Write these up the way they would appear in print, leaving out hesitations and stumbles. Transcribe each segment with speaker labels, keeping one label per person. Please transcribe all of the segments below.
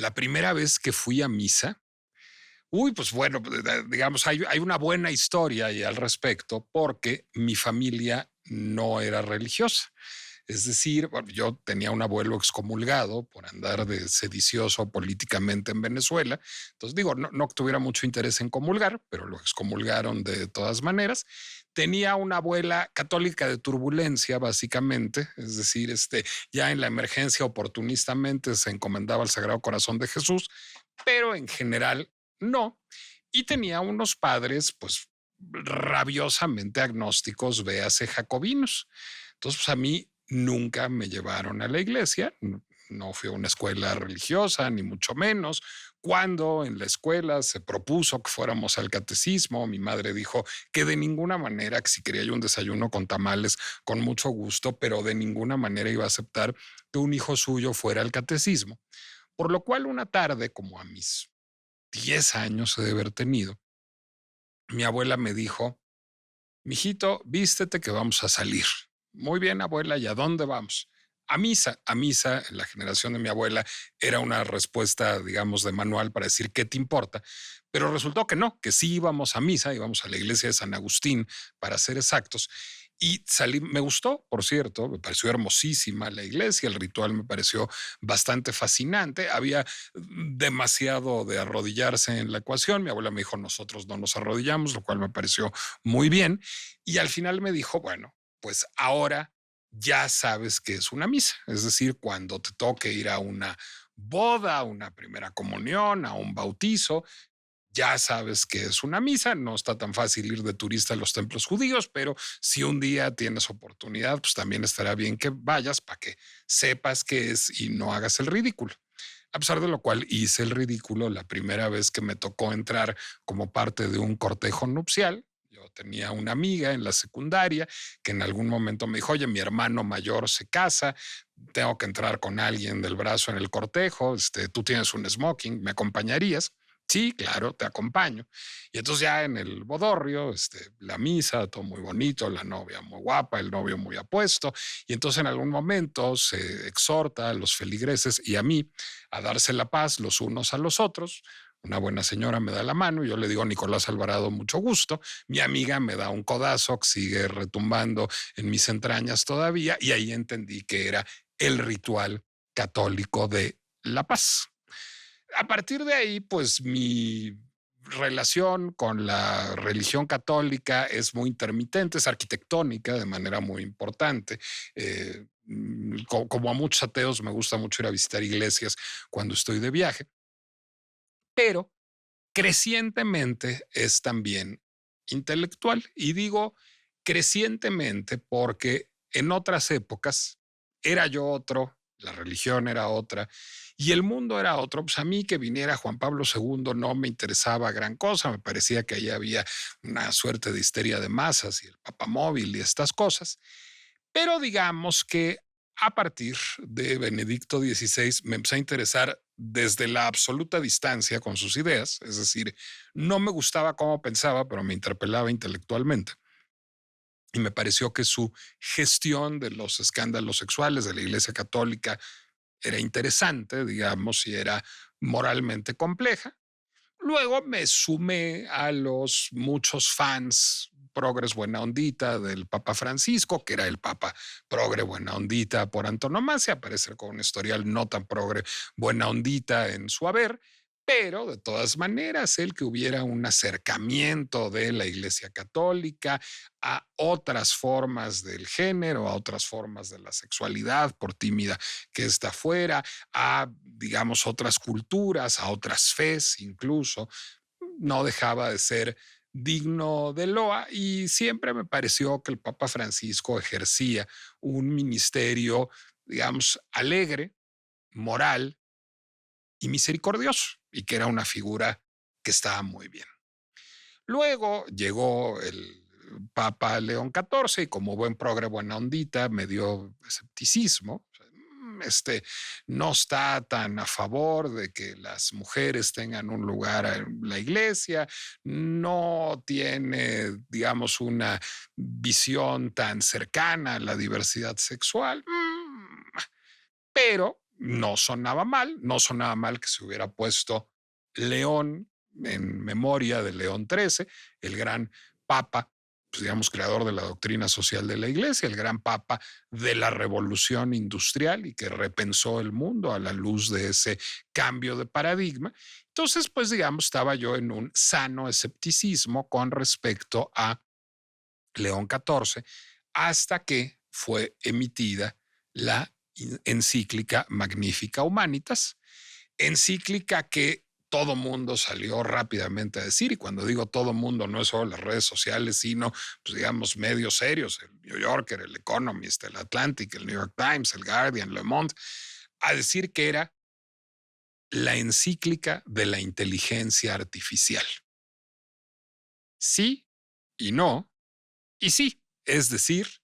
Speaker 1: La primera vez que fui a misa, pues bueno, digamos, hay una buena historia ahí al respecto porque mi familia no era religiosa. Es decir, bueno, yo tenía un abuelo excomulgado por andar de sedicioso políticamente en Venezuela. Entonces, digo, no tuviera mucho interés en comulgar, pero lo excomulgaron de todas maneras. Tenía una abuela católica de turbulencia, básicamente, es decir, ya en la emergencia oportunistamente se encomendaba al Sagrado Corazón de Jesús, pero en general no. Y tenía unos padres, pues, rabiosamente agnósticos, véase jacobinos. Entonces, pues a mí nunca me llevaron a la iglesia, no fui a una escuela religiosa, ni mucho menos. Cuando en la escuela se propuso que fuéramos al catecismo, mi madre dijo que de ninguna manera, que si quería yo un desayuno con tamales, con mucho gusto, pero de ninguna manera iba a aceptar que un hijo suyo fuera al catecismo. Por lo cual una tarde, como a mis 10 años he de haber tenido, mi abuela me dijo: mijito, vístete que vamos a salir. Muy bien, abuela, ¿y a dónde vamos? A misa. A misa, en la generación de mi abuela, era una respuesta, digamos, de manual para decir qué te importa. Pero resultó que no, que sí íbamos a misa, íbamos a la iglesia de San Agustín, para ser exactos. Y salí, me gustó, por cierto, me pareció hermosísima la iglesia, el ritual me pareció bastante fascinante. Había demasiado de arrodillarse en la ecuación. Mi abuela me dijo, nosotros no nos arrodillamos, lo cual me pareció muy bien. Y al final me dijo, bueno, pues ahora ya sabes que es una misa. Es decir, cuando te toque ir a una boda, a una primera comunión, a un bautizo, ya sabes que es una misa. No está tan fácil ir de turista a los templos judíos, pero si un día tienes oportunidad, pues también estará bien que vayas para que sepas qué es y no hagas el ridículo. A pesar de lo cual hice el ridículo la primera vez que me tocó entrar como parte de un cortejo nupcial. Yo tenía una amiga en la secundaria que en algún momento me dijo, oye, mi hermano mayor se casa, tengo que entrar con alguien del brazo en el cortejo, tú tienes un smoking, ¿me acompañarías? Sí, claro, te acompaño. Y entonces ya en el bodorrio, la misa, todo muy bonito, la novia muy guapa, el novio muy apuesto. Y entonces en algún momento se exhorta a los feligreses y a mí a darse la paz los unos a los otros. Una buena señora me da la mano, yo le digo Nicolás Alvarado, mucho gusto. Mi amiga me da un codazo que sigue retumbando en mis entrañas todavía, y ahí entendí que era el ritual católico de la paz. A partir de ahí, pues mi relación con la religión católica es muy intermitente, es arquitectónica de manera muy importante. Como a muchos ateos, me gusta mucho ir a visitar iglesias cuando estoy de viaje, pero crecientemente es también intelectual. Y digo crecientemente porque en otras épocas era yo otro, la religión era otra y el mundo era otro. Pues a mí que viniera Juan Pablo II no me interesaba gran cosa, me parecía que ahí había una suerte de histeria de masas y el papamóvil y estas cosas. Pero digamos que a partir de Benedicto XVI me empecé a interesar desde la absoluta distancia con sus ideas, es decir, no me gustaba cómo pensaba, pero me interpelaba intelectualmente. Y me pareció que su gestión de los escándalos sexuales de la Iglesia Católica era interesante, digamos, y era moralmente compleja. Luego me sumé a los muchos fans progres buena ondita del Papa Francisco, que era el Papa progre buena ondita por antonomasia, parece con un historial no tan progre buena ondita en su haber, pero de todas maneras, el que hubiera un acercamiento de la Iglesia Católica a otras formas del género, a otras formas de la sexualidad, por tímida que está fuera, a, digamos, otras culturas, a otras fes incluso, no dejaba de ser digno de loa, y siempre me pareció que el Papa Francisco ejercía un ministerio, digamos, alegre, moral y misericordioso, y que era una figura que estaba muy bien. Luego llegó el Papa León XIV y como buen progre buena ondita me dio escepticismo. No está tan a favor de que las mujeres tengan un lugar en la iglesia, no tiene, digamos, una visión tan cercana a la diversidad sexual, pero no sonaba mal que se hubiera puesto León en memoria de León XIII, el gran papa, pues digamos, creador de la doctrina social de la iglesia, el gran papa de la revolución industrial y que repensó el mundo a la luz de ese cambio de paradigma. Entonces, pues digamos, estaba yo en un sano escepticismo con respecto a León XIV hasta que fue emitida la encíclica Magnifica Humanitas, encíclica que todo mundo salió rápidamente a decir, y cuando digo todo mundo no es solo las redes sociales, sino, pues digamos, medios serios, el New Yorker, el Economist, el Atlantic, el New York Times, el Guardian, Le Monde, a decir que era la encíclica de la inteligencia artificial. Sí y no, y sí, es decir,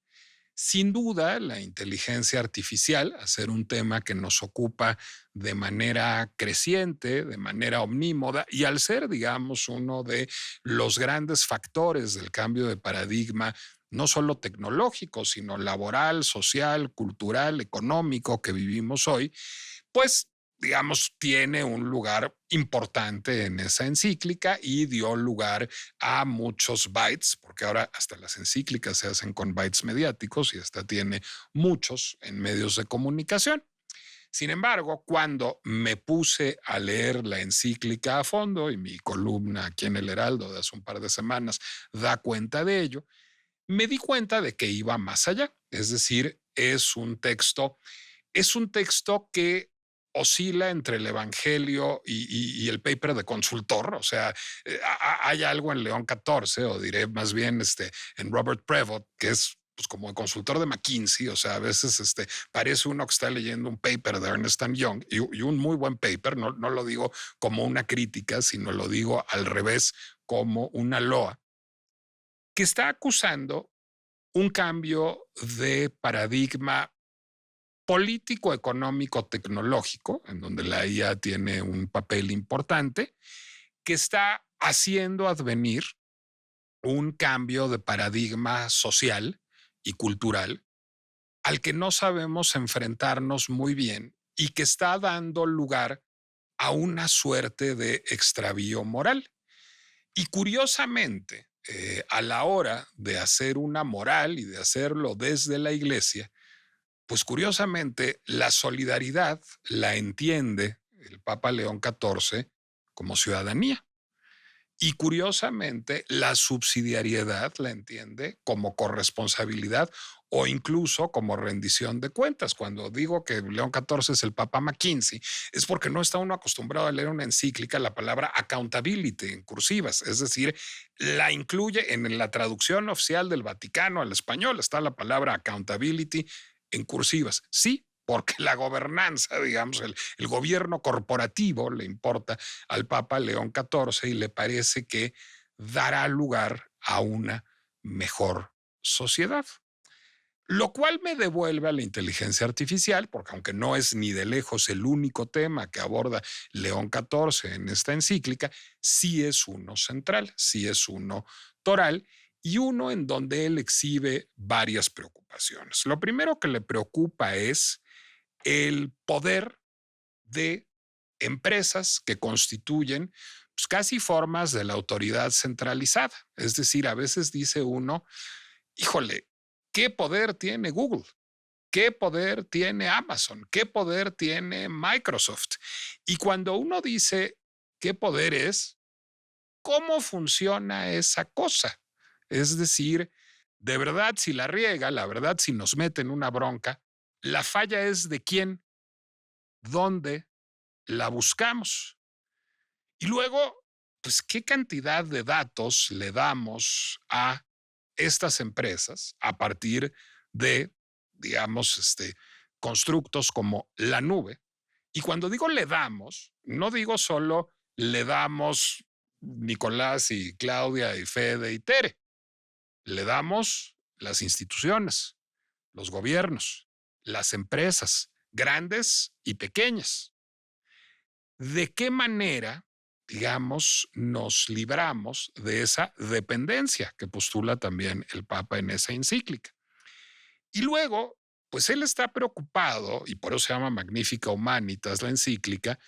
Speaker 1: sin duda, la inteligencia artificial, a ser un tema que nos ocupa de manera creciente, de manera omnímoda, y al ser, digamos, uno de los grandes factores del cambio de paradigma, no solo tecnológico, sino laboral, social, cultural, económico que vivimos hoy, pues digamos, tiene un lugar importante en esa encíclica y dio lugar a muchos bytes, porque ahora hasta las encíclicas se hacen con bytes mediáticos y esta tiene muchos en medios de comunicación. Sin embargo, cuando me puse a leer la encíclica a fondo, y mi columna aquí en el Heraldo de hace un par de semanas da cuenta de ello, me di cuenta de que iba más allá. Es decir, es un texto que oscila entre el Evangelio y el paper de consultor. O sea, hay algo en León XIV, o diré más bien en Robert Prevost, que es pues, como el consultor de McKinsey. O sea, a veces parece uno que está leyendo un paper de Ernest Young y un muy buen paper. No, no lo digo como una crítica, sino lo digo al revés, como una loa, que está acusando un cambio de paradigma político, económico, tecnológico, en donde la IA tiene un papel importante, que está haciendo advenir un cambio de paradigma social y cultural al que no sabemos enfrentarnos muy bien y que está dando lugar a una suerte de extravío moral. Y curiosamente, a la hora de hacer una moral y de hacerlo desde la iglesia, pues curiosamente, la solidaridad la entiende el Papa León XIV como ciudadanía y curiosamente la subsidiariedad la entiende como corresponsabilidad o incluso como rendición de cuentas. Cuando digo que León XIV es el Papa McKinsey, es porque no está uno acostumbrado a leer una encíclica la palabra accountability en cursivas, es decir, la incluye en la traducción oficial del Vaticano al español, está la palabra accountability en cursivas. Sí, porque la gobernanza, digamos, el gobierno corporativo le importa al Papa León XIV y le parece que dará lugar a una mejor sociedad. Lo cual me devuelve a la inteligencia artificial, porque aunque no es ni de lejos el único tema que aborda León XIV en esta encíclica, sí es uno central, sí es uno toral y uno en donde él exhibe varias preocupaciones. Lo primero que le preocupa es el poder de empresas que constituyen pues, casi formas de la autoridad centralizada. Es decir, a veces dice uno, híjole, ¿qué poder tiene Google? ¿Qué poder tiene Amazon? ¿Qué poder tiene Microsoft? Y cuando uno dice qué poder es, ¿cómo funciona esa cosa? Es decir, de verdad, si la riega, la verdad, si nos mete en una bronca, la falla es de quién, dónde la buscamos. Y luego, pues, ¿qué cantidad de datos le damos a estas empresas a partir de, digamos, constructos como la nube? Y cuando digo le damos, no digo solo le damos Nicolás y Claudia y Fede y Tere, le damos las instituciones, los gobiernos, las empresas, grandes y pequeñas. ¿De qué manera, digamos, nos libramos de esa dependencia que postula también el Papa en esa encíclica? Y luego, Pues él está preocupado, y por eso se llama Magnifica Humanitas, la encíclica,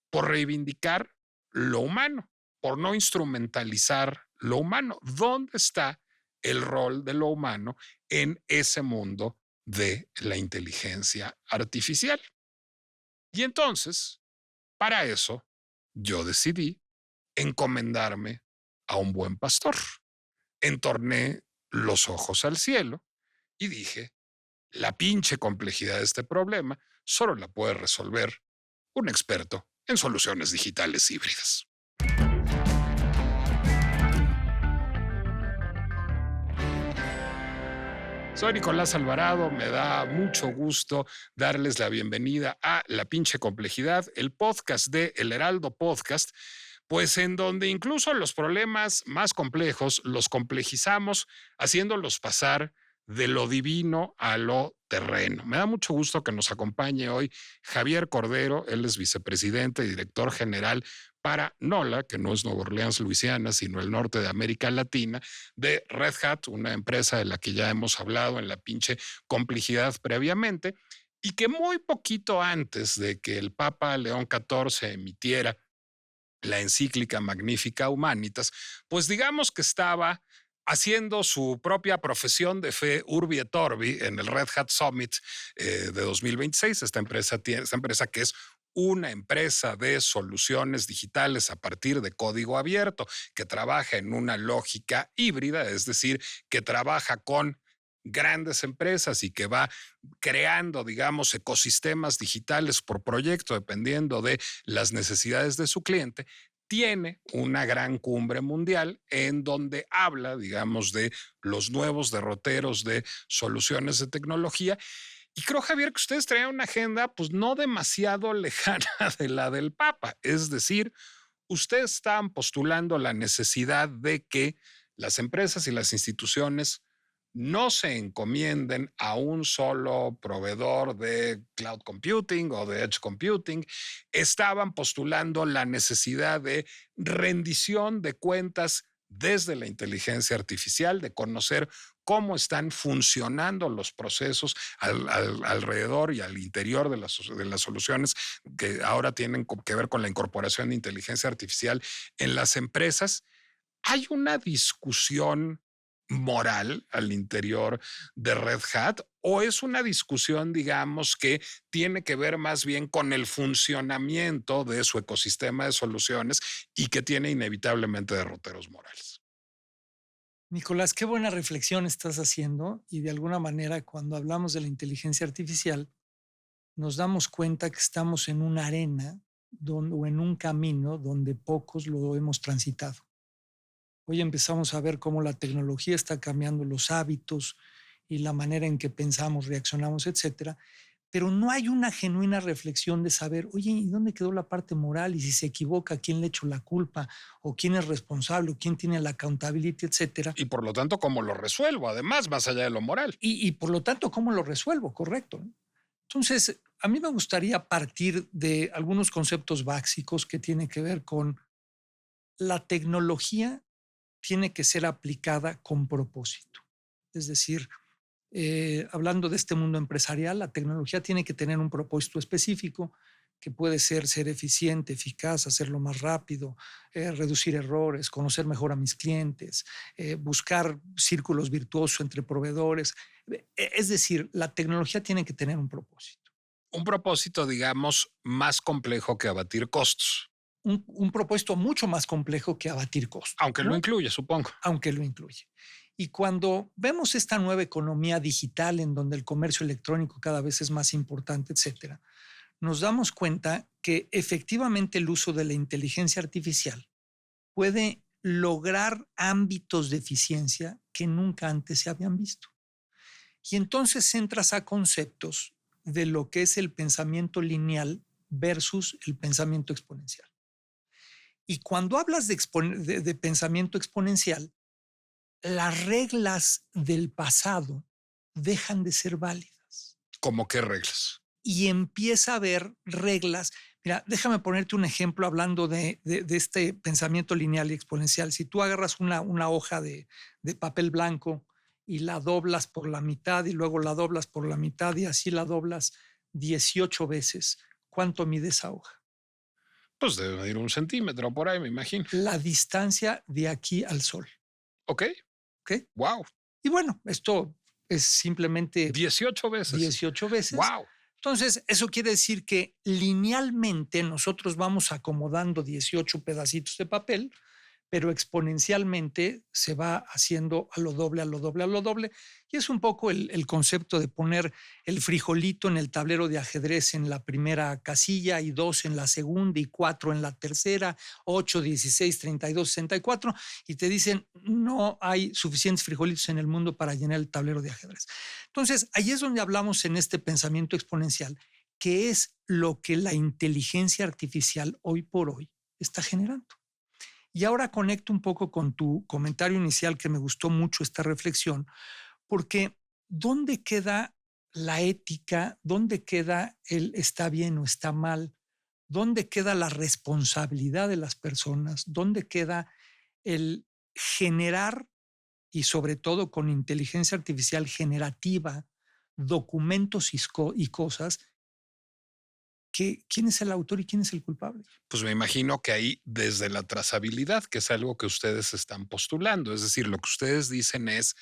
Speaker 1: por reivindicar lo humano, por no instrumentalizar lo humano. ¿Dónde está el rol de lo humano en ese mundo de la inteligencia artificial? Y entonces, para eso, yo decidí encomendarme a un buen pastor. Entorné los ojos al cielo y dije, la pinche complejidad de este problema solo la puede resolver un experto en soluciones digitales híbridas. Soy Nicolás Alvarado, me da mucho gusto darles la bienvenida a La Pinche Complejidad, el podcast de El Heraldo Podcast, pues en donde incluso los problemas más complejos los complejizamos haciéndolos pasar de lo divino a lo terreno. Me da mucho gusto que nos acompañe hoy Javier Cordero, él es vicepresidente y director general para NOLA, que no es Nueva Orleans, Luisiana, sino el norte de América Latina, de Red Hat, una empresa de la que ya hemos hablado en la pinche complejidad previamente, y que muy poquito antes de que el Papa León XIV emitiera la encíclica Magnifica Humanitas, pues digamos que estaba haciendo su propia profesión de fe Urbi et Orbi en el Red Hat Summit de 2026. Esta empresa que es una empresa de soluciones digitales a partir de código abierto, que trabaja en una lógica híbrida, es decir, que trabaja con grandes empresas y que va creando, digamos, ecosistemas digitales por proyecto, dependiendo de las necesidades de su cliente, tiene una gran cumbre mundial en donde habla, digamos, de los nuevos derroteros de soluciones de tecnología. Y creo, Javier, que ustedes traen una agenda pues no demasiado lejana de la del Papa. Es decir, ustedes están postulando la necesidad de que las empresas y las instituciones no se encomienden a un solo proveedor de cloud computing o de edge computing. Estaban postulando la necesidad de rendición de cuentas desde la inteligencia artificial, de conocer cómo están funcionando los procesos alrededor y al interior de las soluciones que ahora tienen que ver con la incorporación de inteligencia artificial en las empresas. Hay una discusión moral al interior de Red Hat o es una discusión, digamos, que tiene que ver más bien con el funcionamiento de su ecosistema de soluciones y que tiene inevitablemente derroteros morales?
Speaker 2: Nicolás, qué buena reflexión estás haciendo y de alguna manera cuando hablamos de la inteligencia artificial nos damos cuenta que estamos en una arena o en un camino donde pocos lo hemos transitado. Hoy empezamos a ver cómo la tecnología está cambiando los hábitos y la manera en que pensamos, reaccionamos, etcétera, pero no hay una genuina reflexión de saber, oye, ¿y dónde quedó la parte moral? Y si se equivoca, ¿quién le echó la culpa? ¿O quién es responsable? ¿O quién tiene la accountability, etcétera?
Speaker 1: Y por lo tanto, ¿cómo lo resuelvo? Además, más allá de lo moral.
Speaker 2: Y por lo tanto, ¿cómo lo resuelvo? Correcto, ¿no? Entonces, a mí me gustaría partir de algunos conceptos básicos que tienen que ver con la tecnología tiene que ser aplicada con propósito. Es decir, hablando de este mundo empresarial, la tecnología tiene que tener un propósito específico que puede ser eficiente, eficaz, hacerlo más rápido, reducir errores, conocer mejor a mis clientes, buscar círculos virtuosos entre proveedores. Es decir, la tecnología tiene que tener un propósito.
Speaker 1: Un propósito, digamos, más complejo que abatir costos,
Speaker 2: Un propósito mucho más complejo que abatir costos,
Speaker 1: aunque lo
Speaker 2: ¿no?
Speaker 1: incluye, supongo.
Speaker 2: Aunque lo incluye. Y cuando vemos esta nueva economía digital en donde el comercio electrónico cada vez es más importante, etcétera, nos damos cuenta que efectivamente el uso de la inteligencia artificial puede lograr ámbitos de eficiencia que nunca antes se habían visto. Y entonces entras a conceptos de lo que es el pensamiento lineal versus el pensamiento exponencial. Y cuando hablas de pensamiento exponencial, las reglas del pasado dejan de ser válidas
Speaker 1: ¿Cómo qué reglas?
Speaker 2: y empieza a haber reglas. Mira, déjame ponerte un ejemplo hablando de este pensamiento lineal y exponencial. Si tú agarras una hoja de papel blanco y la doblas por la mitad y luego la doblas por la mitad y así la doblas 18 veces. ¿Cuánto mide esa hoja?
Speaker 1: Pues debe medir 1 centímetro por ahí, me imagino.
Speaker 2: La distancia de aquí al Sol.
Speaker 1: Ok,
Speaker 2: ¿Ok?
Speaker 1: wow,
Speaker 2: Y bueno, esto es simplemente
Speaker 1: 18 veces.
Speaker 2: 18 veces.
Speaker 1: Wow.
Speaker 2: Entonces, eso quiere decir que linealmente nosotros vamos acomodando 18 pedacitos de papel, pero exponencialmente se va haciendo a lo doble, a lo doble, a lo doble. Y es un poco el concepto de poner el frijolito en el tablero de ajedrez en la primera casilla y 2 en la segunda y 4 en la tercera, 8, 16, 32, 64, y te dicen no hay suficientes frijolitos en el mundo para llenar el tablero de ajedrez. Entonces, ahí es donde hablamos en este pensamiento exponencial, que es lo que la inteligencia artificial hoy por hoy está generando. Y ahora conecto un poco con tu comentario inicial, que me gustó mucho esta reflexión, porque ¿dónde queda la ética? ¿Dónde queda el está bien o está mal? ¿Dónde queda la responsabilidad de las personas? ¿Dónde queda el generar y sobre todo con inteligencia artificial generativa documentos y cosas? ¿Quién es el autor y quién es el culpable?
Speaker 1: Pues me imagino que ahí desde la trazabilidad, que es algo que ustedes están postulando, es decir, lo que ustedes dicen es,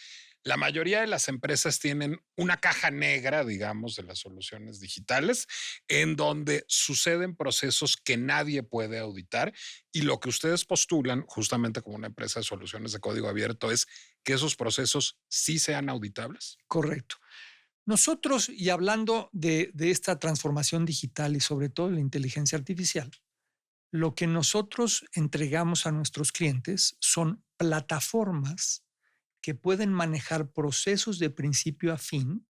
Speaker 1: la mayoría de las empresas tienen una caja negra, digamos, de las soluciones digitales, en donde suceden procesos que nadie puede auditar y lo que ustedes postulan, justamente como una empresa de soluciones de código abierto, es que esos procesos sí sean auditables.
Speaker 2: Correcto. Nosotros, y hablando de esta transformación digital y sobre todo la inteligencia artificial, lo que nosotros entregamos a nuestros clientes son plataformas que pueden manejar procesos de principio a fin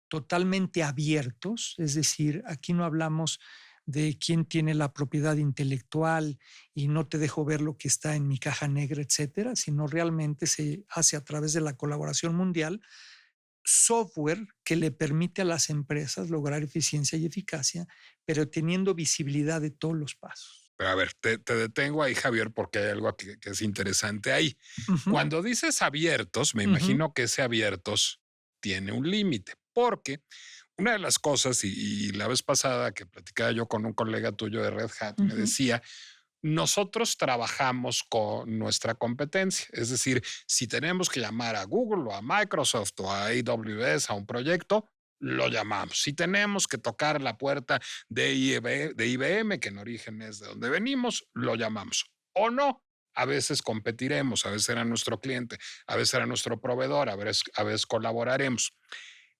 Speaker 2: totalmente abiertos, es decir, aquí no hablamos de quién tiene la propiedad intelectual y no te dejo ver lo que está en mi caja negra, etcétera, sino realmente se hace a través de la colaboración mundial software que le permite a las empresas lograr eficiencia y eficacia, pero teniendo visibilidad de todos los pasos.
Speaker 1: Pero a ver, te detengo ahí, Javier, porque hay algo que es interesante ahí.
Speaker 2: Ujú,
Speaker 1: Cuando dices abiertos, me
Speaker 2: ujú,
Speaker 1: imagino que ese abiertos tiene un límite, porque una de las cosas, y la vez pasada que platicaba yo con un colega tuyo de Red Hat, me
Speaker 2: ujú,
Speaker 1: decía, nosotros trabajamos con nuestra competencia. Es decir, si tenemos que llamar a Google o a Microsoft o a AWS a un proyecto, lo llamamos. Si tenemos que tocar la puerta de IBM, que en origen es de donde venimos, lo llamamos. O no, a veces competiremos, a veces era nuestro cliente, a veces era nuestro proveedor, a veces colaboraremos.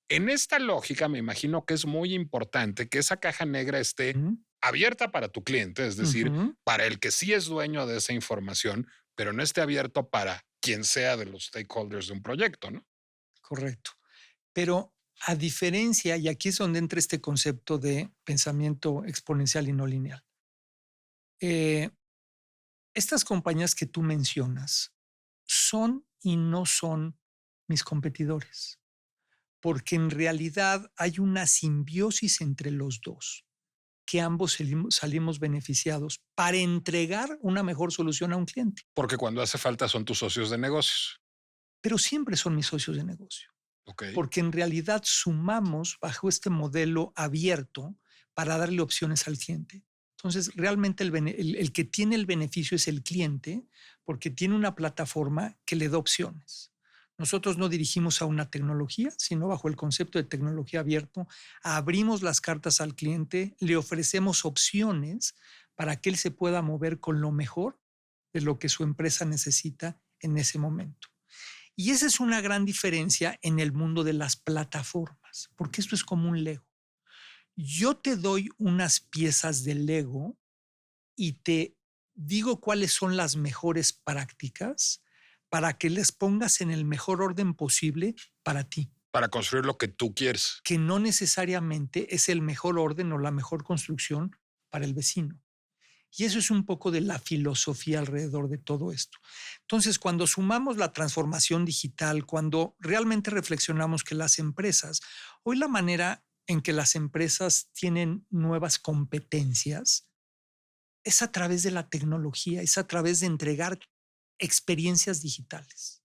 Speaker 1: En esta lógica, me imagino que es muy importante que esa caja negra esté
Speaker 2: ujú,
Speaker 1: abierta para tu cliente, es decir,
Speaker 2: ujú,
Speaker 1: para el que sí es dueño de esa información, pero no esté abierto para quien sea de los stakeholders de un proyecto, ¿no?
Speaker 2: correcto. Pero a diferencia, y aquí es donde entra este concepto de pensamiento exponencial y no lineal, eh, estas compañías que tú mencionas son y no son mis competidores, porque en realidad hay una simbiosis entre los dos, que ambos salimos beneficiados para entregar una mejor solución a un cliente,
Speaker 1: Porque cuando hace falta son tus socios de negocios.
Speaker 2: pero siempre son mis socios de negocio,
Speaker 1: Ok.
Speaker 2: porque en realidad sumamos bajo este modelo abierto para darle opciones al cliente. Entonces, realmente el que tiene el beneficio es el cliente porque tiene una plataforma que le da opciones. Nosotros no dirigimos a una tecnología, sino bajo el concepto de tecnología abierto, abrimos las cartas al cliente, le ofrecemos opciones para que él se pueda mover con lo mejor de lo que su empresa necesita en ese momento. Y esa es una gran diferencia en el mundo de las plataformas, porque esto es como un Lego. Yo te doy unas piezas de Lego y te digo cuáles son las mejores prácticas para que les pongas en el mejor orden posible para ti,
Speaker 1: Para construir lo que tú quieres.
Speaker 2: que no necesariamente es el mejor orden o la mejor construcción para el vecino. Y eso es un poco de la filosofía alrededor de todo esto. Entonces, cuando sumamos la transformación digital, cuando realmente reflexionamos que las empresas, hoy la manera en que las empresas tienen nuevas competencias es a través de la tecnología, es a través de entregar experiencias digitales.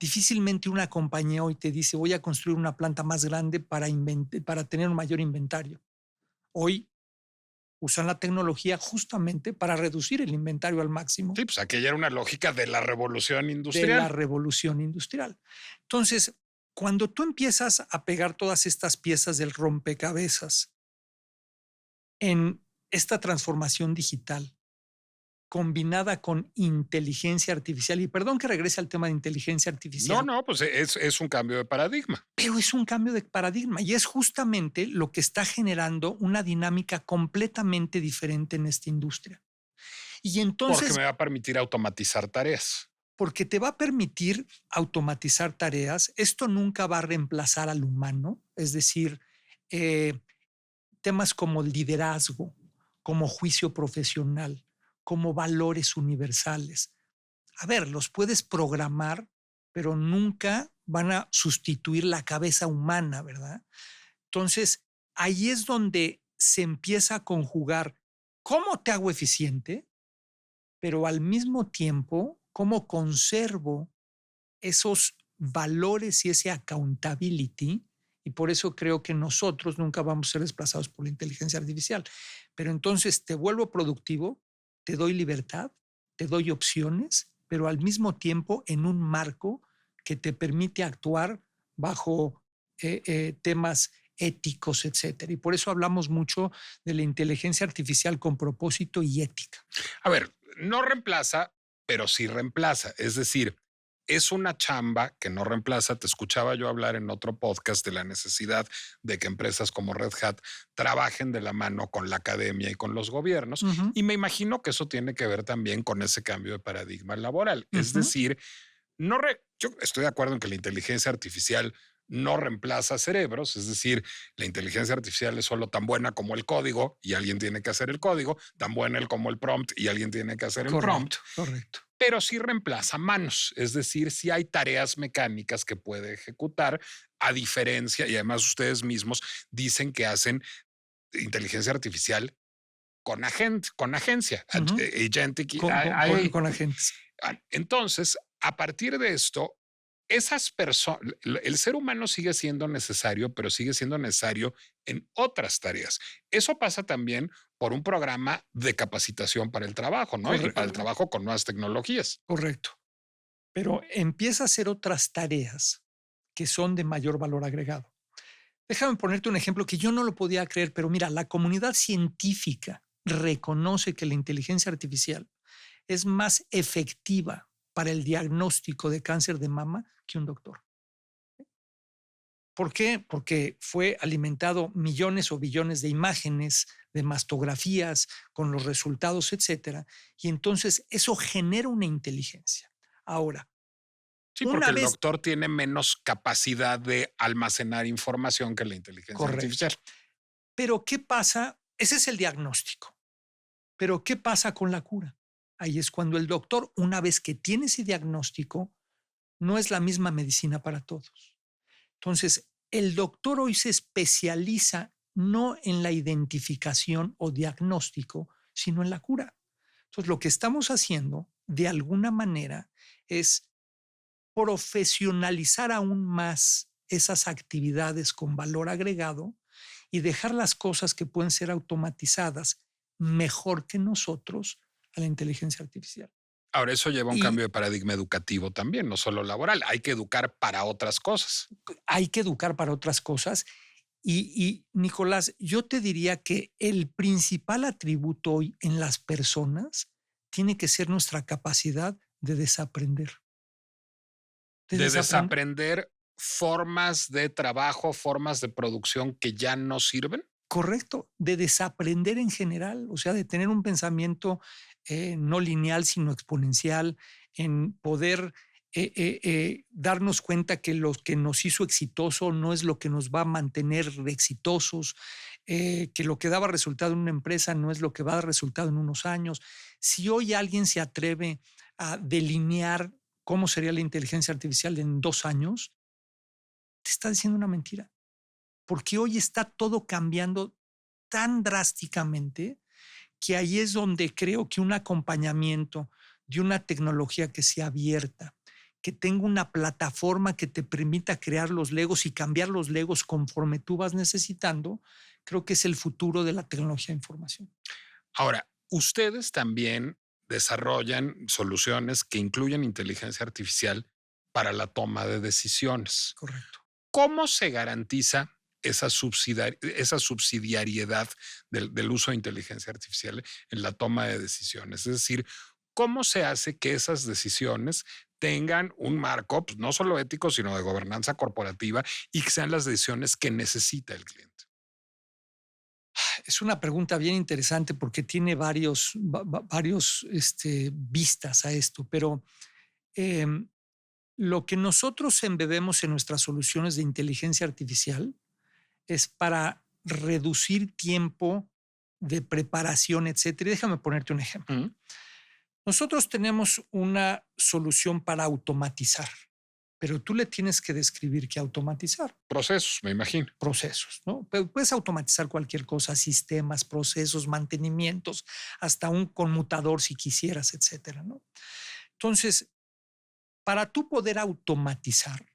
Speaker 2: Difícilmente una compañía hoy te dice, voy a construir una planta más grande para tener un mayor inventario. Hoy usan la tecnología justamente para reducir el inventario al máximo
Speaker 1: Sí, pues aquella era una lógica de la revolución
Speaker 2: de la
Speaker 1: industrial.
Speaker 2: revolución industrial. Entonces, cuando tú empiezas a pegar todas estas piezas del rompecabezas en esta transformación digital, combinada con inteligencia artificial, y perdón que regrese al tema de inteligencia
Speaker 1: No,
Speaker 2: artificial,
Speaker 1: no, pues es un cambio de paradigma.
Speaker 2: pero es un cambio de paradigma y es justamente lo que está generando una dinámica completamente diferente en esta industria. Y
Speaker 1: Porque
Speaker 2: entonces,
Speaker 1: me va a permitir automatizar tareas.
Speaker 2: porque te va a permitir automatizar tareas, esto nunca va a reemplazar al humano, es decir, eh, temas como liderazgo, como juicio profesional, como valores universales. A ver, los puedes programar, pero nunca van a sustituir la cabeza humana, ¿verdad? Entonces, ahí es donde se empieza a conjugar cómo te hago eficiente, pero al mismo tiempo, cómo conservo esos valores y ese accountability. Y por eso creo que nosotros nunca vamos a ser desplazados por la inteligencia artificial. Pero entonces te vuelvo productivo, te doy libertad, te doy opciones, pero al mismo tiempo en un marco que te permite actuar bajo temas éticos, etcétera. Y por eso hablamos mucho de la inteligencia artificial con propósito y ética.
Speaker 1: A ver, no reemplaza, pero sí reemplaza. Es decir, es una chamba que no reemplaza. Te escuchaba yo hablar en otro podcast de la necesidad de que empresas como Red Hat trabajen de la mano con la academia y con los gobiernos.
Speaker 2: Ujú,
Speaker 1: Y me imagino que eso tiene que ver también con ese cambio de paradigma laboral. Es
Speaker 2: ujú,
Speaker 1: decir, yo estoy de acuerdo en que la inteligencia artificial no reemplaza cerebros, es decir, la inteligencia artificial es solo tan buena como el código y alguien tiene que hacer el código, tan buena como el prompt y alguien tiene que hacer el prompt,
Speaker 2: correcto, correcto.
Speaker 1: pero sí reemplaza manos, es decir, sí hay tareas mecánicas que puede ejecutar, a diferencia, y además ustedes mismos dicen que hacen inteligencia artificial con agencia,
Speaker 2: Ujú.
Speaker 1: agentic
Speaker 2: Con, con, con,
Speaker 1: AI.
Speaker 2: con agentes.
Speaker 1: Entonces, a partir de esto, esas personas, el ser humano sigue siendo necesario, pero sigue siendo necesario en otras tareas. Eso pasa también por un programa de capacitación para el trabajo, ¿no? Y para el trabajo con nuevas tecnologías.
Speaker 2: Correcto. Pero empieza a hacer otras tareas que son de mayor valor agregado. Déjame ponerte un ejemplo que yo no lo podía creer, pero mira, la comunidad científica reconoce que la inteligencia artificial es más efectiva para el diagnóstico de cáncer de mama que un doctor. ¿Por qué? Porque fue alimentado millones o billones de imágenes, de mastografías, con los resultados, etcétera. Y entonces eso genera una inteligencia. Ahora,
Speaker 1: Sí, porque
Speaker 2: una
Speaker 1: el
Speaker 2: vez,
Speaker 1: doctor tiene menos capacidad de almacenar información que la inteligencia
Speaker 2: correcto.
Speaker 1: artificial.
Speaker 2: Pero ¿qué pasa? Ese es el diagnóstico. Pero ¿qué pasa con la cura? Ahí es cuando el doctor, una vez que tiene ese diagnóstico, no es la misma medicina para todos. Entonces, el doctor hoy se especializa no en la identificación o diagnóstico, sino en la cura. Entonces, lo que estamos haciendo, de alguna manera, es profesionalizar aún más esas actividades con valor agregado y dejar las cosas que pueden ser automatizadas mejor que nosotros a la inteligencia artificial.
Speaker 1: Ahora, eso lleva a un
Speaker 2: Y
Speaker 1: cambio de paradigma educativo también, no solo laboral. Hay que educar para otras cosas.
Speaker 2: hay que educar para otras cosas. Y Nicolás, yo te diría que el principal atributo hoy en las personas tiene que ser nuestra capacidad de desaprender. De
Speaker 1: De
Speaker 2: desaprender,
Speaker 1: desaprender formas de trabajo, formas de producción que ya no sirven.
Speaker 2: correcto, de desaprender en general, o sea, de tener un pensamiento no lineal, sino exponencial, en poder darnos cuenta que lo que nos hizo exitoso no es lo que nos va a mantener exitosos, que lo que daba resultado en una empresa no es lo que va a dar resultado en unos años. Si hoy alguien se atreve a delinear cómo sería la inteligencia artificial en 2 años, te está diciendo una mentira, porque hoy está todo cambiando tan drásticamente que ahí es donde creo que un acompañamiento de una tecnología que sea abierta, que tenga una plataforma que te permita crear los Legos y cambiar los Legos conforme tú vas necesitando, creo que es el futuro de la tecnología de información.
Speaker 1: Ahora, ustedes también desarrollan soluciones que incluyen inteligencia artificial para la toma de decisiones.
Speaker 2: Correcto.
Speaker 1: ¿Cómo se garantiza esa subsidiariedad del uso de inteligencia artificial en la toma de decisiones? Es decir, ¿cómo se hace que esas decisiones tengan un marco, pues, no solo ético, sino de gobernanza corporativa y que sean las decisiones que necesita el cliente?
Speaker 2: Es una pregunta bien interesante porque tiene varios vistas a esto, pero em, lo que nosotros embebemos en nuestras soluciones de inteligencia artificial es para reducir tiempo de preparación, etcétera. Y déjame ponerte un ejemplo.
Speaker 1: Mm,
Speaker 2: Nosotros tenemos una solución para automatizar, pero tú le tienes que describir qué automatizar.
Speaker 1: procesos, me imagino.
Speaker 2: Procesos, ¿no? Pero puedes automatizar cualquier cosa, sistemas, procesos, mantenimientos, hasta un conmutador si quisieras, etcétera, ¿no? Entonces, para tú poder automatizar,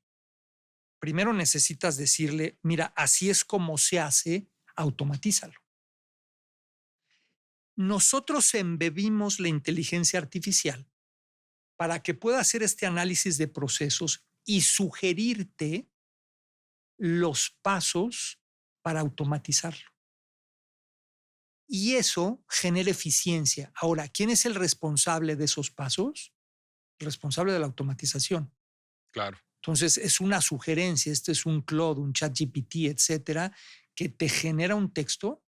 Speaker 2: primero necesitas decirle, mira, así es como se hace, automatízalo. Nosotros embebimos la inteligencia artificial para que pueda hacer este análisis de procesos y sugerirte los pasos para automatizarlo. Y eso genera eficiencia. Ahora, ¿quién es el responsable de esos pasos? El responsable de la automatización.
Speaker 1: Claro.
Speaker 2: Entonces, es una sugerencia, este es un Claude, un ChatGPT, etcétera, que te genera un texto,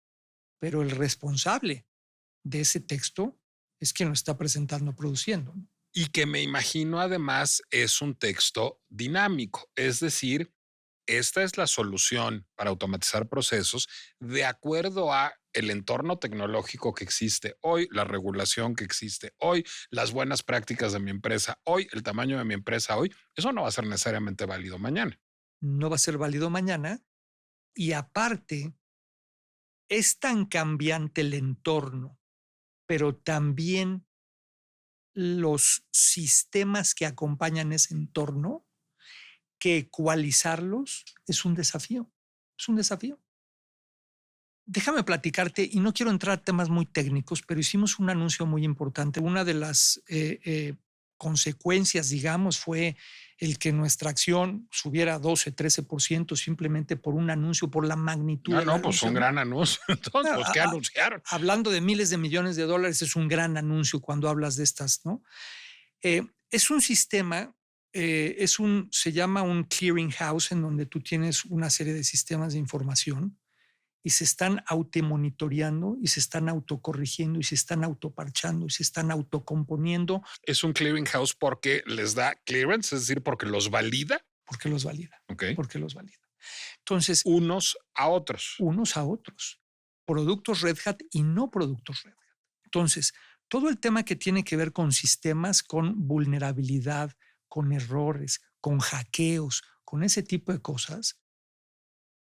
Speaker 2: pero el responsable de ese texto es quien lo está presentando, produciendo, ¿no?
Speaker 1: Y que me imagino además es un texto dinámico, es decir, esta es la solución para automatizar procesos de acuerdo a el entorno tecnológico que existe hoy, la regulación que existe hoy, las buenas prácticas de mi empresa hoy, el tamaño de mi empresa hoy. Eso no va a ser necesariamente válido mañana.
Speaker 2: No va a ser válido mañana. Y aparte, es tan cambiante el entorno, pero también los sistemas que acompañan ese entorno, que ecualizarlos es un desafío. Es un desafío. Déjame platicarte, y no quiero entrar a temas muy técnicos, pero hicimos un anuncio muy importante. Una de las consecuencias, digamos, fue el que nuestra acción subiera 12, 13% simplemente por un anuncio, por la magnitud
Speaker 1: Ah,
Speaker 2: del
Speaker 1: no, pues un
Speaker 2: anuncio, ¿no?
Speaker 1: gran anuncio. Entonces,
Speaker 2: Ah,
Speaker 1: pues, ¿qué anunciaron?
Speaker 2: Hablando de miles de millones de dólares, es un gran anuncio cuando hablas de estas, ¿no? Es un sistema, se llama un clearing house en donde tú tienes una serie de sistemas de información y se están automonitoreando y se están autocorrigiendo y se están autoparchando y se están autocomponiendo
Speaker 1: Es un clearinghouse porque les da clearance, es decir, porque los valida,
Speaker 2: porque los valida,
Speaker 1: ¿ok?
Speaker 2: porque los valida. Entonces,
Speaker 1: Unos a otros.
Speaker 2: unos a otros, productos Red Hat y no productos Red Hat. Entonces, todo el tema que tiene que ver con sistemas, con vulnerabilidad, con errores, con hackeos, con ese tipo de cosas,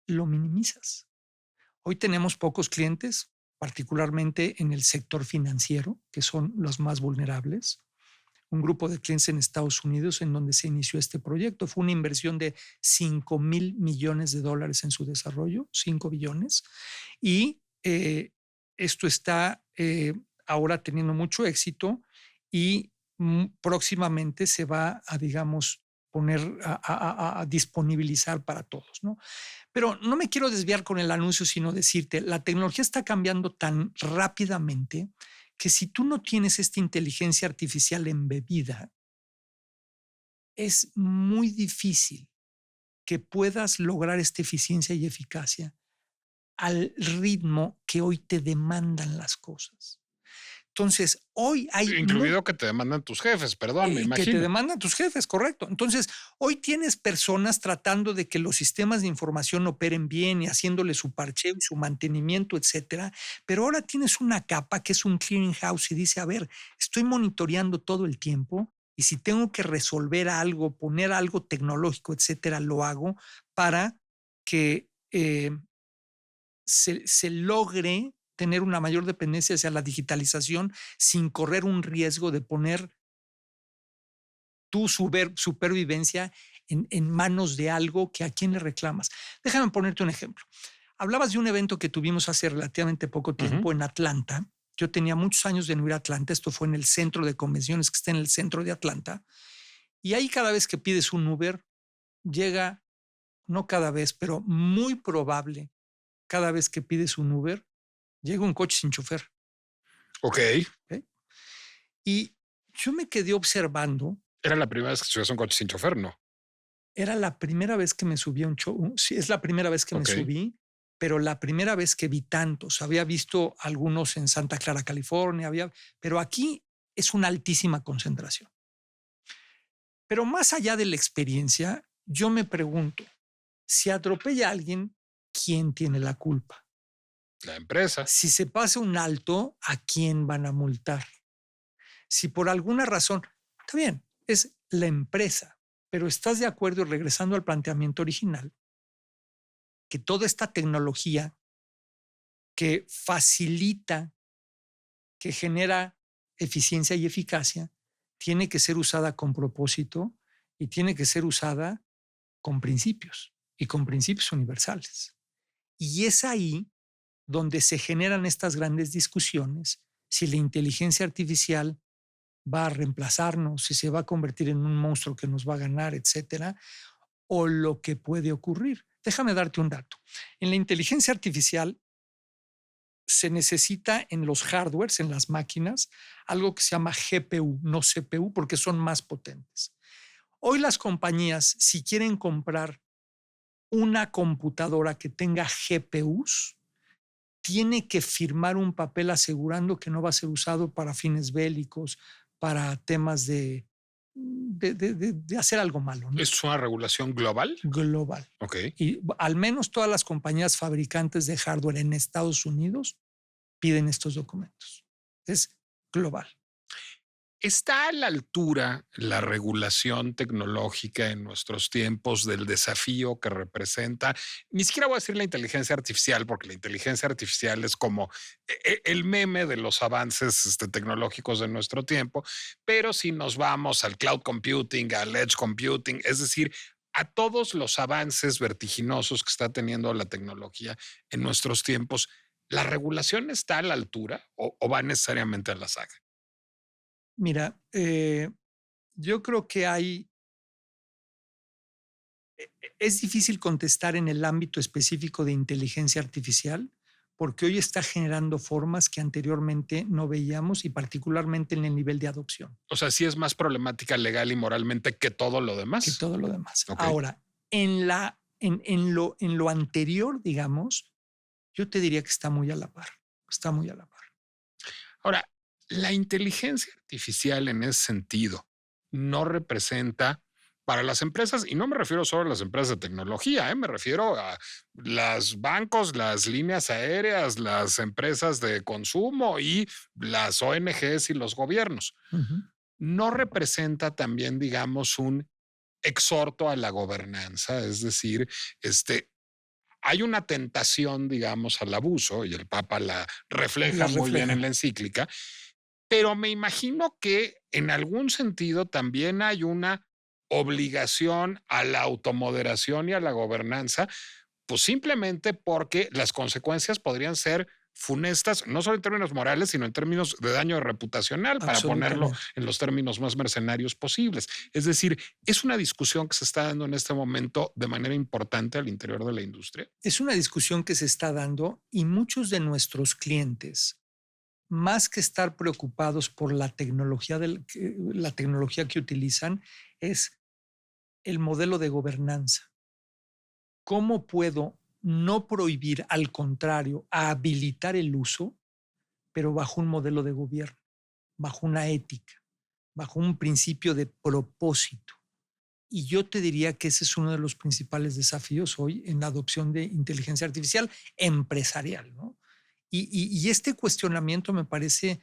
Speaker 2: lo minimizas. Hoy tenemos pocos clientes, particularmente en el sector financiero, que son los más vulnerables. Un grupo de clientes en Estados Unidos en donde se inició este proyecto. Fue una inversión de $5,000 millones en su desarrollo, 5 billones. Y esto está ahora teniendo mucho éxito y próximamente se va a, digamos, poner a disponibilizar para todos, ¿no? Pero no me quiero desviar con el anuncio, sino decirte, la tecnología está cambiando tan rápidamente que si tú no tienes esta inteligencia artificial embebida, es muy difícil que puedas lograr esta eficiencia y eficacia al ritmo que hoy te demandan las cosas. Entonces, hoy hay
Speaker 1: Incluido que te demandan tus jefes, perdón, me
Speaker 2: y que te
Speaker 1: imagino.
Speaker 2: demandan tus jefes, correcto. Entonces, hoy tienes personas tratando de que los sistemas de información operen bien y haciéndole su parcheo y su mantenimiento, etcétera. Pero ahora tienes una capa que es un clearing house y dice, a ver, estoy monitoreando todo el tiempo y si tengo que resolver algo, poner algo tecnológico, etcétera, lo hago para que se logre tener una mayor dependencia hacia la digitalización sin correr un riesgo de poner tu supervivencia en manos de algo que a quién le reclamas. Déjame ponerte un ejemplo. Hablabas de un evento que tuvimos hace relativamente poco tiempo en Atlanta. Yo tenía muchos años de no ir a Atlanta. Esto fue en el centro de convenciones que está en el centro de Atlanta. Y ahí cada vez que pides un Uber, llega, no cada vez, pero muy probable, cada vez que pides un Uber, llega un coche sin chofer.
Speaker 1: Ok.
Speaker 2: ¿Okay? Y yo me quedé observando.
Speaker 1: ¿Era la primera vez que subías un coche sin chofer? No.
Speaker 2: Era la primera vez que me subí a un show. Sí, es la primera vez que me subí, pero la primera vez que vi tantos. Había visto algunos en Santa Clara, California, pero aquí es una altísima concentración. Pero más allá de la experiencia, yo me pregunto, si atropella a alguien, ¿quién tiene la culpa?
Speaker 1: La empresa.
Speaker 2: Si se pasa un alto, ¿a quién van a multar? Si por alguna razón, está bien, es la empresa, pero ¿estás de acuerdo, regresando al planteamiento original, que toda esta tecnología que facilita, que genera eficiencia y eficacia, tiene que ser usada con propósito y tiene que ser usada con principios y con principios universales? Y es ahí donde se generan estas grandes discusiones, si la inteligencia artificial va a reemplazarnos, si se va a convertir en un monstruo que nos va a ganar, etcétera, o lo que puede ocurrir. Déjame darte un dato. En la inteligencia artificial se necesita en los hardwares, en las máquinas, algo que se llama GPU, no CPU, porque son más potentes. Hoy las compañías, si quieren comprar una computadora que tenga GPUs, tiene que firmar un papel asegurando que no va a ser usado para fines bélicos, para temas de hacer algo malo, ¿no?
Speaker 1: ¿Es una regulación global?
Speaker 2: Global.
Speaker 1: Ok.
Speaker 2: Y al menos todas las compañías fabricantes de hardware en Estados Unidos piden estos documentos. Es global.
Speaker 1: ¿Está a la altura la regulación tecnológica en nuestros tiempos del desafío que representa? Ni siquiera voy a decir la inteligencia artificial, porque la inteligencia artificial es como el meme de los avances tecnológicos de nuestro tiempo, pero si nos vamos al cloud computing, al edge computing, es decir, a todos los avances vertiginosos que está teniendo la tecnología en nuestros tiempos, ¿la regulación está a la altura o va necesariamente a la saga?
Speaker 2: Mira, yo creo que es difícil contestar en el ámbito específico de inteligencia artificial, porque hoy está generando formas que anteriormente no veíamos, y particularmente en el nivel de adopción.
Speaker 1: O sea, sí es más problemática legal y moralmente que todo lo demás.
Speaker 2: Que todo lo demás.
Speaker 1: Okay.
Speaker 2: Ahora, en lo anterior, digamos, yo te diría que está muy a la par. Está muy a la par.
Speaker 1: Ahora, la inteligencia artificial en ese sentido no representa para las empresas, y no me refiero solo a las empresas de tecnología, me refiero a los bancos, las líneas aéreas, las empresas de consumo y las ONGs y los gobiernos. No representa también, digamos, un exhorto a la gobernanza, es decir, hay una tentación, digamos, al abuso, y el Papa la refleja muy bien en la encíclica, pero me imagino que en algún sentido también hay una obligación a la automoderación y a la gobernanza, pues simplemente porque las consecuencias podrían ser funestas, no solo en términos morales, sino en términos de daño reputacional, para ponerlo en los términos más mercenarios posibles. Es decir, es una discusión que se está dando en este momento de manera importante al interior de la industria.
Speaker 2: Es una discusión que se está dando, y muchos de nuestros clientes, más que estar preocupados por la tecnología que utilizan, es el modelo de gobernanza. ¿Cómo puedo no prohibir, al contrario, a habilitar el uso, pero bajo un modelo de gobierno, bajo una ética, bajo un principio de propósito? Y yo te diría que ese es uno de los principales desafíos hoy en la adopción de inteligencia artificial empresarial, ¿no? Y este cuestionamiento me parece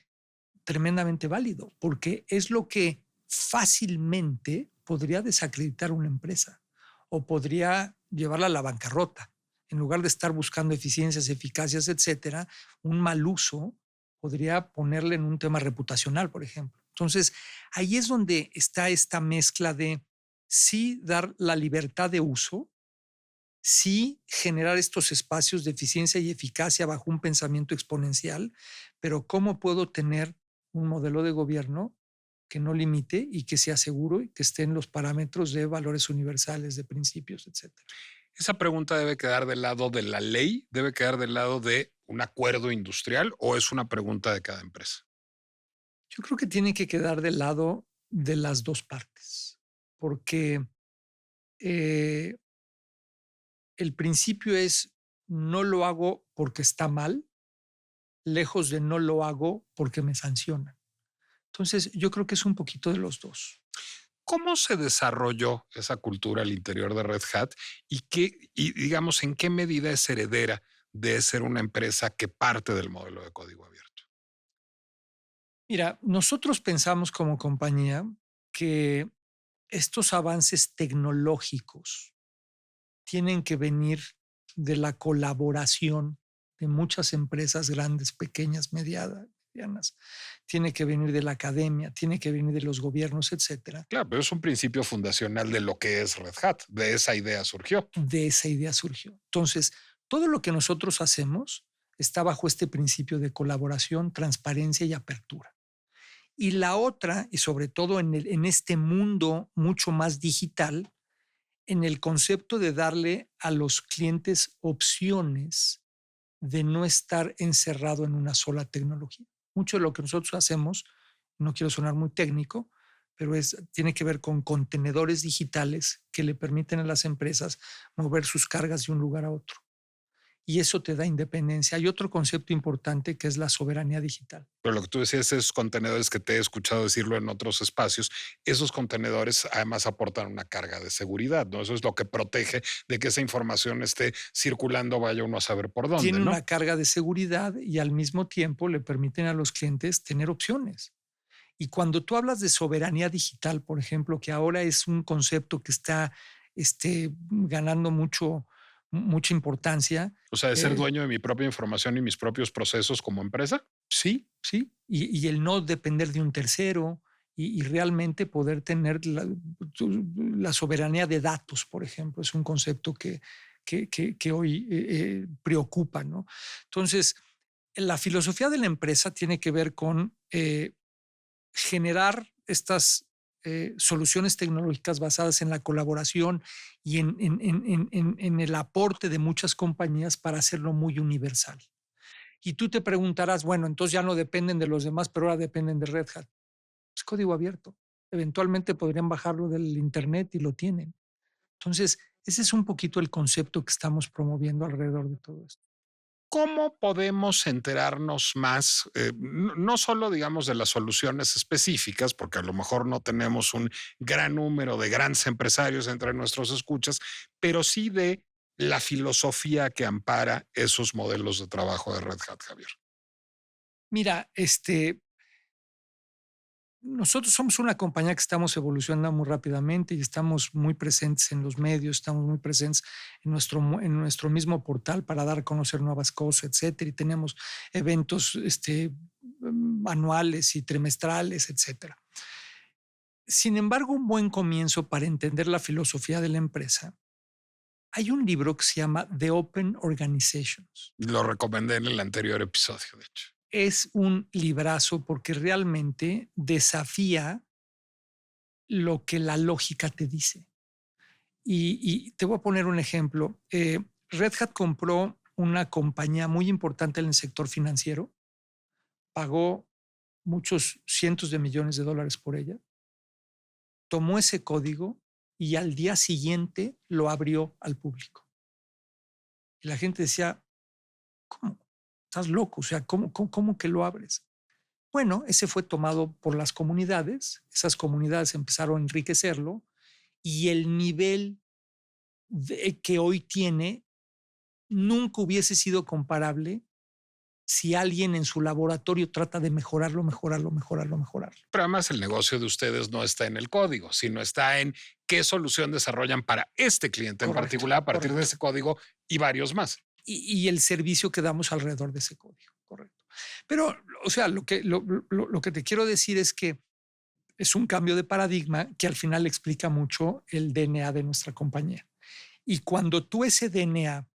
Speaker 2: tremendamente válido, porque es lo que fácilmente podría desacreditar una empresa o podría llevarla a la bancarrota. En lugar de estar buscando eficiencias, eficacias, etcétera, un mal uso podría ponerle en un tema reputacional, por ejemplo. Entonces, ahí es donde está esta mezcla de sí dar la libertad de uso, sí generar estos espacios de eficiencia y eficacia bajo un pensamiento exponencial, pero ¿cómo puedo tener un modelo de gobierno que no limite y que sea seguro y que esté en los parámetros de valores universales, de principios, etcétera?
Speaker 1: ¿Esa pregunta debe quedar del lado de la ley? ¿Debe quedar del lado de un acuerdo industrial o es una pregunta de cada empresa?
Speaker 2: Yo creo que tiene que quedar del lado de las dos partes, porque eh, el principio es no lo hago porque está mal, lejos de no lo hago porque me sancionan. Entonces, yo creo que es un poquito de los dos.
Speaker 1: ¿Cómo se desarrolló esa cultura al interior de Red Hat y digamos en qué medida es heredera de ser una empresa que parte del modelo de código abierto?
Speaker 2: Mira, nosotros pensamos como compañía que estos avances tecnológicos tienen que venir de la colaboración de muchas empresas grandes, pequeñas, medianas. Tiene que venir de la academia, tiene que venir de los gobiernos, etcétera.
Speaker 1: Claro, pero es un principio fundacional de lo que es Red Hat. De esa idea surgió.
Speaker 2: De esa idea surgió. Entonces, todo lo que nosotros hacemos está bajo este principio de colaboración, transparencia y apertura. Y la otra, y sobre todo en este mundo mucho más digital, en el concepto de darle a los clientes opciones de no estar encerrado en una sola tecnología. Mucho de lo que nosotros hacemos, no quiero sonar muy técnico, pero tiene que ver con contenedores digitales que le permiten a las empresas mover sus cargas de un lugar a otro. Y eso te da independencia. Hay otro concepto importante que es la soberanía digital.
Speaker 1: Pero lo que tú decías, esos contenedores que te he escuchado decirlo en otros espacios, esos contenedores además aportan una carga de seguridad, ¿no? Eso es lo que protege de que esa información esté circulando, vaya uno a saber por dónde,
Speaker 2: Tiene
Speaker 1: ¿no?
Speaker 2: una carga de seguridad y al mismo tiempo le permiten a los clientes tener opciones. Y cuando tú hablas de soberanía digital, por ejemplo, que ahora es un concepto que está ganando mucha importancia,
Speaker 1: O sea, de ser
Speaker 2: eh,
Speaker 1: dueño de mi propia información y mis propios procesos como empresa.
Speaker 2: sí, sí, y el no depender de un tercero y realmente poder tener la soberanía de datos, por ejemplo, es un concepto que hoy preocupa, ¿no? Entonces, la filosofía de la empresa tiene que ver con generar estas soluciones tecnológicas basadas en la colaboración y en el aporte de muchas compañías para hacerlo muy universal. Y tú te preguntarás, bueno, entonces ya no dependen de los demás, pero ahora dependen de Red Hat. Es código abierto. Eventualmente podrían bajarlo del internet y lo tienen. Entonces, ese es un poquito el concepto que estamos promoviendo alrededor de todo esto.
Speaker 1: ¿Cómo podemos enterarnos más, no solo, digamos, de las soluciones específicas, porque a lo mejor no tenemos un gran número de grandes empresarios entre nuestros escuchas, pero sí de la filosofía que ampara esos modelos de trabajo de Red Hat, Javier?
Speaker 2: Mira, nosotros somos una compañía que estamos evolucionando muy rápidamente y estamos muy presentes en los medios, estamos muy presentes en nuestro mismo portal para dar a conocer nuevas cosas, etcétera. Y tenemos eventos anuales y trimestrales, etcétera. Sin embargo, un buen comienzo para entender la filosofía de la empresa, hay un libro que se llama The Open Organizations.
Speaker 1: Lo recomendé en el anterior episodio, de hecho.
Speaker 2: Es un librazo porque realmente desafía lo que la lógica te dice. Y te voy a poner un ejemplo. Red Hat compró una compañía muy importante en el sector financiero, pagó muchos cientos de millones de dólares por ella, tomó ese código y al día siguiente lo abrió al público. Y la gente decía, ¿cómo? Estás loco, o sea, ¿cómo que lo abres? Bueno, ese fue tomado por las comunidades, esas comunidades empezaron a enriquecerlo y el nivel que hoy tiene nunca hubiese sido comparable si alguien en su laboratorio trata de mejorarlo, mejorarlo, mejorarlo, mejorarlo.
Speaker 1: Pero además el negocio de ustedes no está en el código, sino está en qué solución desarrollan para este cliente en
Speaker 2: Correcto,
Speaker 1: particular a partir de
Speaker 2: correcto.
Speaker 1: ese código y varios más.
Speaker 2: Y el servicio que damos alrededor de ese código, correcto. Pero, o sea, lo que te quiero decir es que es un cambio de paradigma que al final explica mucho el DNA de nuestra compañía. Y cuando tú ese DNA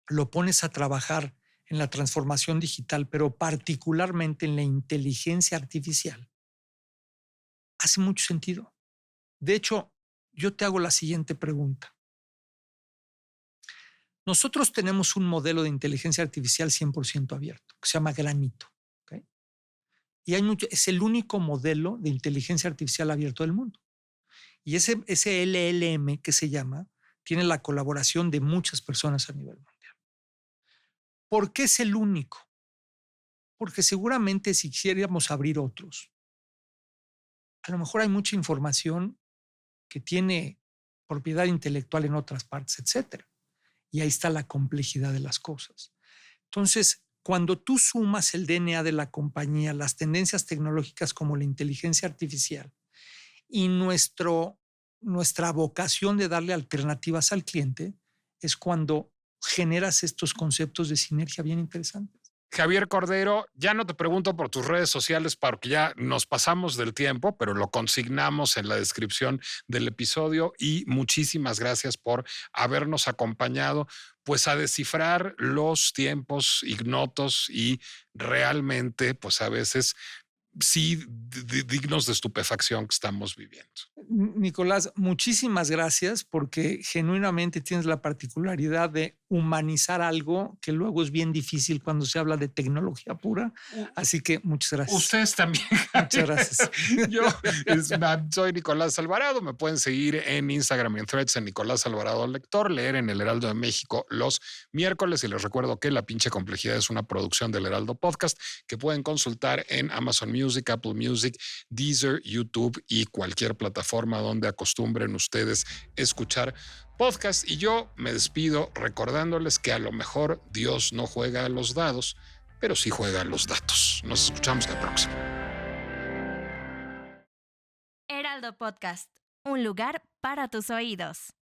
Speaker 2: lo pones a trabajar en la transformación digital, pero particularmente en la inteligencia artificial, hace mucho sentido. De hecho, yo te hago la siguiente pregunta. Nosotros tenemos un modelo de inteligencia artificial 100% abierto, que se llama Granito. ¿Ok? Y es el único modelo de inteligencia artificial abierto del mundo. Y ese LLM que se llama, tiene la colaboración de muchas personas a nivel mundial. ¿Por qué es el único? Porque seguramente si quisiéramos abrir otros, a lo mejor hay mucha información que tiene propiedad intelectual en otras partes, etcétera. Y ahí está la complejidad de las cosas. Entonces, cuando tú sumas el DNA de la compañía, las tendencias tecnológicas como la inteligencia artificial y nuestra vocación de darle alternativas al cliente, es cuando generas estos conceptos de sinergia bien interesantes.
Speaker 1: Javier Cordero, ya no te pregunto por tus redes sociales porque ya nos pasamos del tiempo, pero lo consignamos en la descripción del episodio y muchísimas gracias por habernos acompañado pues a descifrar los tiempos ignotos y realmente pues a veces sí dignos de estupefacción que estamos viviendo.
Speaker 2: Nicolás, muchísimas gracias porque genuinamente tienes la particularidad de humanizar algo que luego es bien difícil cuando se habla de tecnología pura. Así que muchas gracias.
Speaker 1: Ustedes también.
Speaker 2: Muchas gracias.
Speaker 1: Yo soy Nicolás Alvarado. Me pueden seguir en Instagram y en Threads en Nicolás Alvarado Lector, leer en El Heraldo de México los miércoles. Y les recuerdo que La Pinche Complejidad es una producción del Heraldo Podcast que pueden consultar en Amazon Music, Apple Music, Deezer, YouTube y cualquier plataforma donde acostumbren ustedes escuchar podcast. Y yo me despido recordándoles que a lo mejor Dios no juega a los dados, pero sí juega a los datos. Nos escuchamos la próxima.
Speaker 3: Heraldo Podcast, un lugar para tus oídos.